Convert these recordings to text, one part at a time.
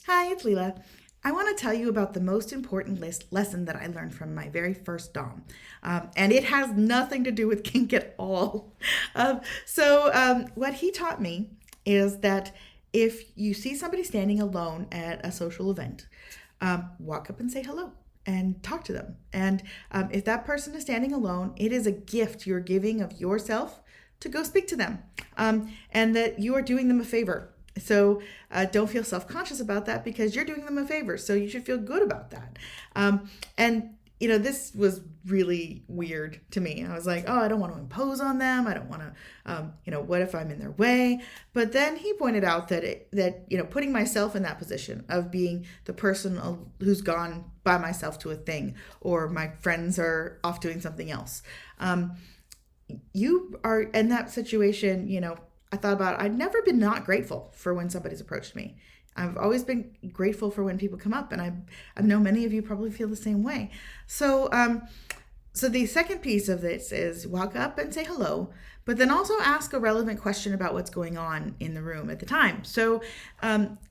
Hi, it's Leela. I want to tell you about the most important lesson that I learned from my very first Dom. And it has nothing to do with kink at all. What he taught me is that if you see somebody standing alone at a social event, walk up and say hello and talk to them. And if that person is standing alone, it is a gift you're giving of yourself to go speak to them, and that you are doing them a favor. Don't feel self conscious about that because you're doing them a favor. So you should feel good about that. This was really weird to me. I was like, oh, I don't want to impose on them. I don't want to, what if I'm in their way? But then he pointed out that putting myself in that position of being the person who's gone by myself to a thing, or my friends are off doing something else. You are in that situation. I thought about I'd never been not grateful for when somebody's approached me. I've always been grateful for when people come up, and I know many of you probably feel the same way. So the second piece of this is walk up and say hello, but then also ask a relevant question about what's going on in the room at the time.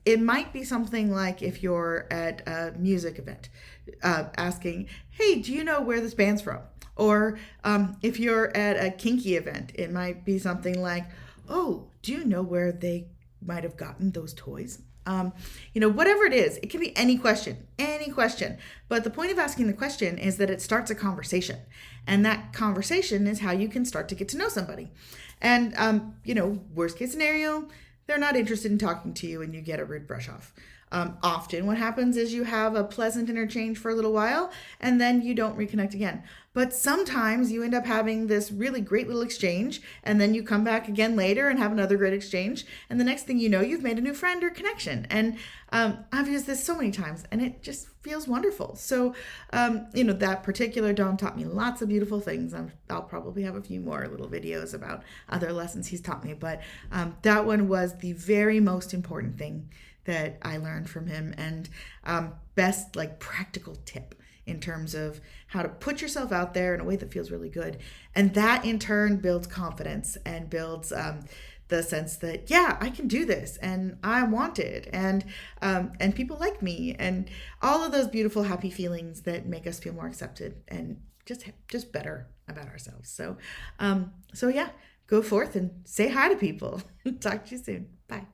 It might be something like if you're at a music event, asking, hey, do you know where this band's from? Or if you're at a kinky event, it might be something like, oh, do you know where they might have gotten those toys? Whatever it is, it can be any question. But the point of asking the question is that it starts a conversation. And that conversation is how you can start to get to know somebody. And, worst case scenario, they're not interested in talking to you and you get a rude brush off. Often what happens is you have a pleasant interchange for a little while and then you don't reconnect again. But sometimes you end up having this really great little exchange and then you come back again later and have another great exchange. And the next thing you know, you've made a new friend or connection. And I've used this so many times and it just feels wonderful. That particular Dom taught me lots of beautiful things. I'll probably have a few more little videos about other lessons he's taught me. But that one was the very most important thing that I learned from him, and best practical tip in terms of how to put yourself out there in a way that feels really good. And that in turn builds confidence and builds the sense that, yeah, I can do this and I want it, and people like me, and all of those beautiful, happy feelings that make us feel more accepted and just better about ourselves. So yeah, go forth and say hi to people. Talk to you soon. Bye.